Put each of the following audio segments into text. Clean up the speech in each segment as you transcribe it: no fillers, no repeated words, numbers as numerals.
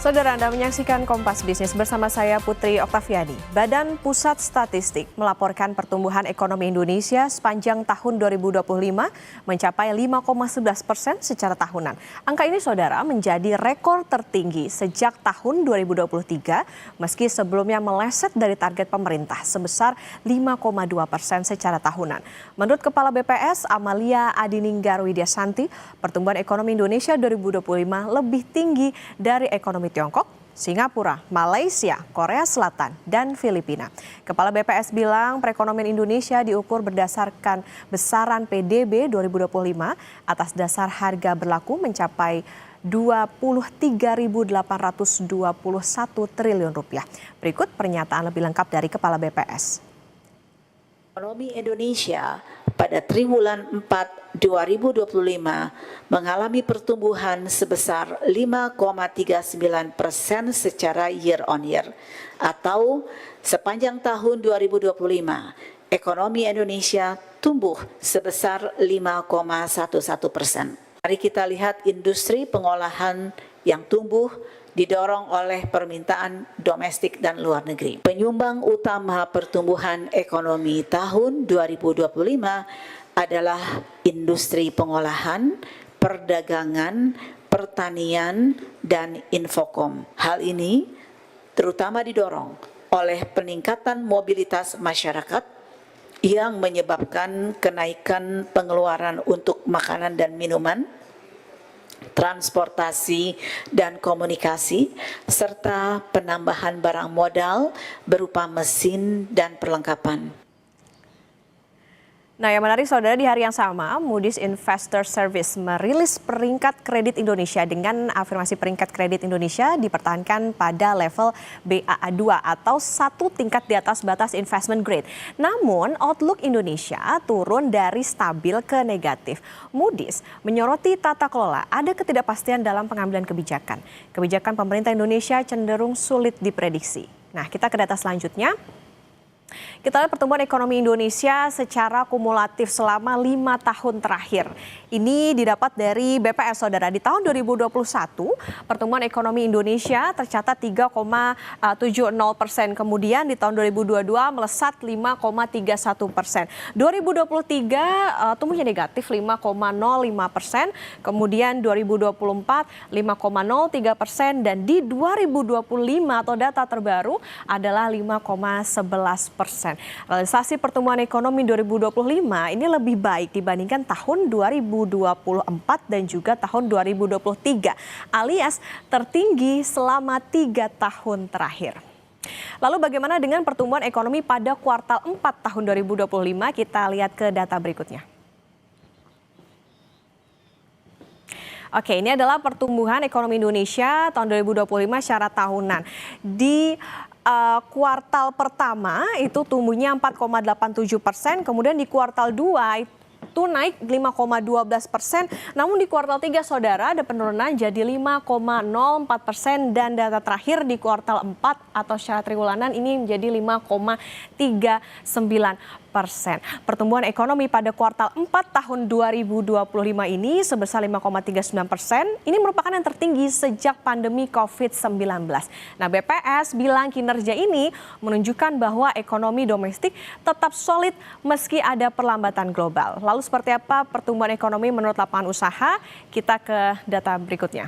Saudara, Anda menyaksikan Kompas Bisnis bersama saya Putri Oktaviani. Badan Pusat Statistik melaporkan pertumbuhan ekonomi Indonesia sepanjang tahun 2025 mencapai 5,11% secara tahunan. Angka ini, saudara, menjadi rekor tertinggi sejak tahun 2023, meski sebelumnya meleset dari target pemerintah sebesar 5,2% secara tahunan. Menurut Kepala BPS Amalia Adininggar Widyasanti, pertumbuhan ekonomi Indonesia 2025 lebih tinggi dari ekonomi Tiongkok, Singapura, Malaysia, Korea Selatan, dan Filipina. Kepala BPS bilang perekonomian Indonesia diukur berdasarkan besaran PDB 2025 atas dasar harga berlaku mencapai 23.821 triliun rupiah. Berikut pernyataan lebih lengkap dari Kepala BPS. Ekonomi Indonesia pada triwulan 4 2025 mengalami pertumbuhan sebesar 5,39% secara year on year, atau sepanjang tahun 2025 ekonomi Indonesia tumbuh sebesar 5,11%. Mari kita lihat industri pengolahan yang tumbuh didorong oleh permintaan domestik dan luar negeri. Penyumbang utama pertumbuhan ekonomi tahun 2025 adalah industri pengolahan, perdagangan, pertanian, dan infokom. Hal ini terutama didorong oleh peningkatan mobilitas masyarakat yang menyebabkan kenaikan pengeluaran untuk makanan dan minuman, transportasi dan komunikasi, serta penambahan barang modal berupa mesin dan perlengkapan. Nah, yang menarik, saudara, di hari yang sama, Moody's Investor Service merilis peringkat kredit Indonesia dengan afirmasi peringkat kredit Indonesia dipertahankan pada level Baa2 atau satu tingkat di atas batas investment grade. Namun, outlook Indonesia turun dari stabil ke negatif. Moody's menyoroti tata kelola ada ketidakpastian dalam pengambilan kebijakan. Kebijakan pemerintah Indonesia cenderung sulit diprediksi. Nah, kita ke data selanjutnya. Kita lihat pertumbuhan ekonomi Indonesia secara kumulatif selama 5 tahun terakhir. Ini didapat dari BPS, saudara. Di tahun 2021, pertumbuhan ekonomi Indonesia tercatat 3,70%. Kemudian di tahun 2022 melesat 5,31%. 2023 tumbuhnya negatif 5,05%. Kemudian 2024 5,03%. Dan di 2025 atau data terbaru adalah 5,11%. Realisasi pertumbuhan ekonomi 2025 ini lebih baik dibandingkan tahun 2024 dan juga tahun 2023, alias tertinggi selama 3 tahun terakhir. Lalu bagaimana dengan pertumbuhan ekonomi pada kuartal 4 tahun 2025? Kita lihat ke data berikutnya. Oke, ini adalah pertumbuhan ekonomi Indonesia tahun 2025 secara tahunan. Di kuartal pertama itu tumbuhnya 4,87%, kemudian di kuartal 2 itu naik 5,12%, namun di kuartal 3, saudara, ada penurunan jadi 5,04%, dan data terakhir di kuartal 4 atau secara triwulanan ini menjadi 5,39%. Pertumbuhan ekonomi pada kuartal 4 tahun 2025 ini sebesar 5,39%. Ini merupakan yang tertinggi sejak pandemi COVID-19. Nah, BPS bilang kinerja ini menunjukkan bahwa ekonomi domestik tetap solid meski ada perlambatan global. Lalu seperti apa pertumbuhan ekonomi menurut lapangan usaha? Kita ke data berikutnya.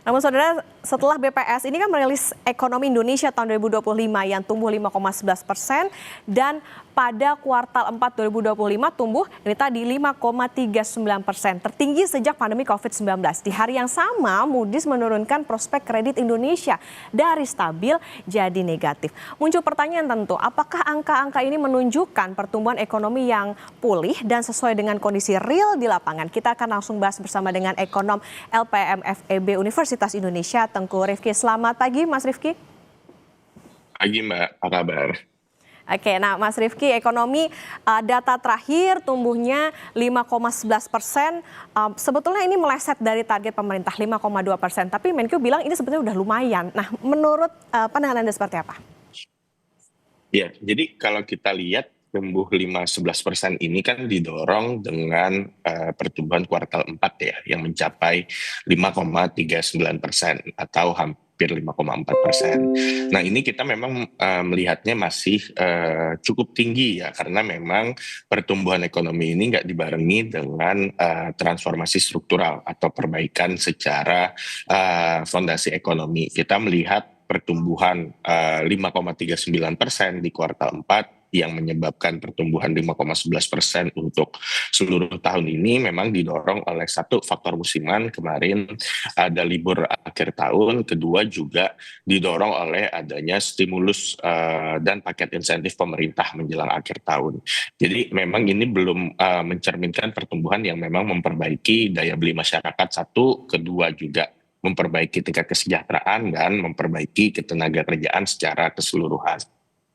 Namun, saudara, setelah BPS ini kan merilis ekonomi Indonesia tahun 2025 yang tumbuh 5,11%, dan pada kuartal 4 2025 tumbuh ini tadi 5,39%, tertinggi sejak pandemi COVID-19. Di hari yang sama, Moody's menurunkan prospek kredit Indonesia dari stabil jadi negatif. Muncul pertanyaan tentu, apakah angka-angka ini menunjukkan pertumbuhan ekonomi yang pulih dan sesuai dengan kondisi real di lapangan? Kita akan langsung bahas bersama dengan ekonom LPM FEB Universitas Indonesia, Tengku Rifki. Selamat pagi, Mas Rifki. Pagi, Mbak. Apa kabar? Oke, nah Mas Rifki, ekonomi data terakhir tumbuhnya 5,11%. Sebetulnya ini meleset dari target pemerintah 5,2%. Tapi Menkyu bilang ini sebetulnya udah lumayan. Nah, menurut pandangan Anda seperti apa? Ya, jadi kalau kita lihat tumbuh 5-11% ini kan didorong dengan pertumbuhan kuartal 4 ya, yang mencapai 5,39% atau hampir 5,4%. Nah ini kita memang melihatnya masih cukup tinggi ya, karena memang pertumbuhan ekonomi ini nggak dibarengi dengan transformasi struktural atau perbaikan secara fondasi ekonomi. Kita melihat pertumbuhan 5,39% di kuartal 4 yang menyebabkan pertumbuhan 5,11% untuk seluruh tahun ini memang didorong oleh satu faktor musiman, kemarin ada libur akhir tahun, kedua juga didorong oleh adanya stimulus dan paket insentif pemerintah menjelang akhir tahun. Jadi memang ini belum mencerminkan pertumbuhan yang memang memperbaiki daya beli masyarakat, satu, kedua juga memperbaiki tingkat kesejahteraan dan memperbaiki ketenaga kerjaan secara keseluruhan.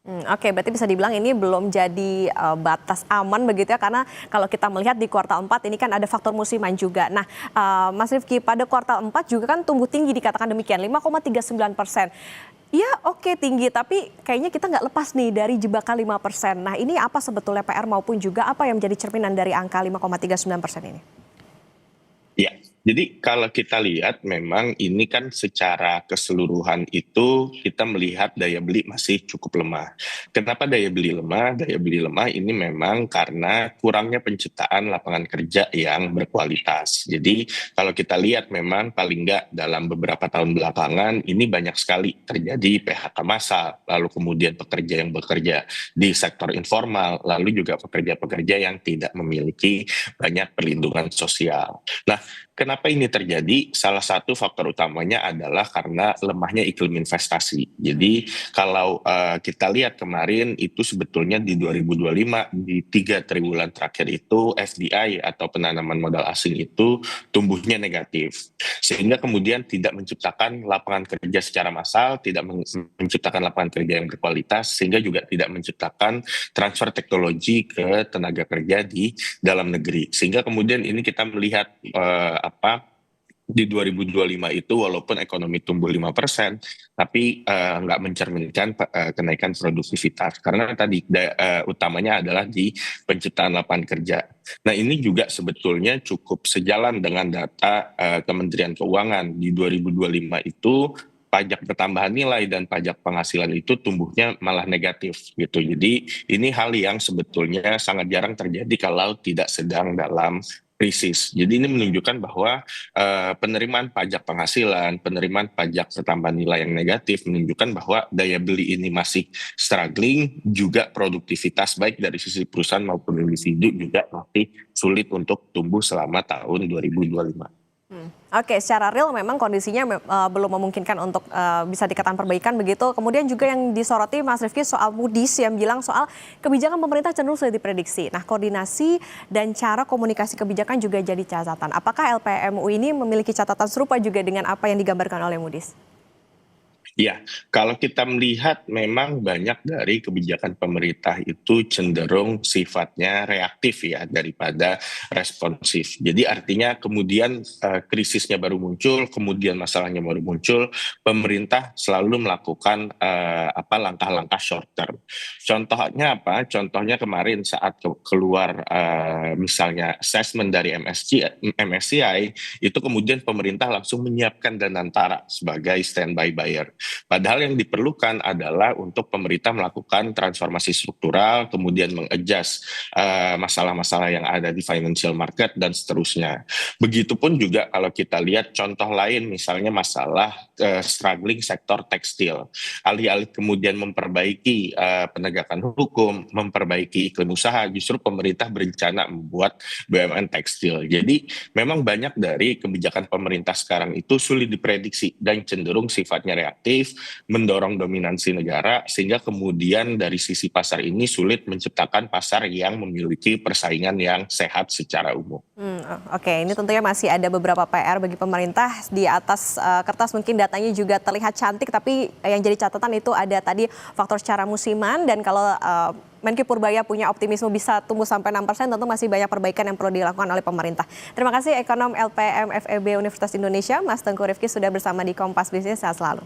Oke, berarti bisa dibilang ini belum jadi batas aman begitu ya, karena kalau kita melihat di kuartal 4 ini kan ada faktor musiman juga. Nah, Mas Rifki, pada kuartal 4 juga kan tumbuh tinggi dikatakan demikian, 5,39%. Ya oke tinggi, tapi kayaknya kita nggak lepas nih dari jebakan 5%. Nah ini apa sebetulnya PR maupun juga apa yang menjadi cerminan dari angka 5,39% ini? Ya, jadi kalau kita lihat memang ini kan secara keseluruhan itu kita melihat daya beli masih cukup lemah. Kenapa daya beli lemah? Daya beli lemah ini memang karena kurangnya penciptaan lapangan kerja yang berkualitas. Jadi kalau kita lihat memang paling nggak dalam beberapa tahun belakangan ini banyak sekali terjadi PHK massal, lalu kemudian pekerja yang bekerja di sektor informal, lalu juga pekerja-pekerja yang tidak memiliki banyak perlindungan sosial. Nah, kenapa ini terjadi? Salah satu faktor utamanya adalah karena lemahnya iklim investasi. Jadi kalau kita lihat kemarin itu sebetulnya di 2025 di 3 triwulan terakhir itu FDI atau penanaman modal asing itu tumbuhnya negatif. Sehingga kemudian tidak menciptakan lapangan kerja secara massal, tidak menciptakan lapangan kerja yang berkualitas, sehingga juga tidak menciptakan transfer teknologi ke tenaga kerja di dalam negeri. Sehingga kemudian ini kita melihat di 2025 itu walaupun ekonomi tumbuh 5%, tapi nggak mencerminkan kenaikan produktivitas. Karena tadi utamanya adalah di penciptaan lapangan kerja. Nah ini juga sebetulnya cukup sejalan dengan data Kementerian Keuangan. Di 2025 itu pajak pertambahan nilai dan pajak penghasilan itu tumbuhnya malah negatif gitu. Jadi ini hal yang sebetulnya sangat jarang terjadi kalau tidak sedang dalam krisis. Jadi ini menunjukkan bahwa penerimaan pajak penghasilan, penerimaan pajak pertambahan nilai yang negatif menunjukkan bahwa daya beli ini masih struggling, juga produktivitas baik dari sisi perusahaan maupun individu juga masih sulit untuk tumbuh selama tahun 2025. Oke, secara real memang kondisinya belum memungkinkan untuk bisa dikatakan perbaikan begitu. Kemudian juga yang disoroti Mas Rifki soal Moody's yang bilang soal kebijakan pemerintah cenderung sulit diprediksi. Nah, koordinasi dan cara komunikasi kebijakan juga jadi catatan. Apakah LPMU ini memiliki catatan serupa juga dengan apa yang digambarkan oleh Moody's? Ya, kalau kita melihat memang banyak dari kebijakan pemerintah itu cenderung sifatnya reaktif ya daripada responsif. Jadi artinya kemudian krisisnya baru muncul, kemudian masalahnya baru muncul, pemerintah selalu melakukan langkah-langkah short term. Contohnya apa? Contohnya kemarin saat keluar misalnya assessment dari MSCI itu kemudian pemerintah langsung menyiapkan Danantara sebagai standby buyer. Padahal yang diperlukan adalah untuk pemerintah melakukan transformasi struktural, kemudian mengadjust masalah-masalah yang ada di financial market dan seterusnya. Begitupun juga kalau kita lihat contoh lain, misalnya masalah struggling sektor tekstil. Alih-alih kemudian memperbaiki penegakan hukum, memperbaiki iklim usaha, justru pemerintah berencana membuat BUMN tekstil. Jadi memang banyak dari kebijakan pemerintah sekarang itu sulit diprediksi dan cenderung sifatnya reaktif, mendorong dominansi negara, sehingga kemudian dari sisi pasar ini sulit menciptakan pasar yang memiliki persaingan yang sehat secara umum. Oke, ini tentunya masih ada beberapa PR bagi pemerintah. Di atas kertas mungkin datanya juga terlihat cantik, tapi yang jadi catatan itu ada tadi faktor secara musiman, dan kalau Menkyu Purbaya punya optimisme bisa tumbuh sampai 6%, tentu masih banyak perbaikan yang perlu dilakukan oleh pemerintah. Terima kasih ekonom LPM FEB Universitas Indonesia, Mas Tengku Rifki sudah bersama di Kompas Bisnis. Sehat selalu.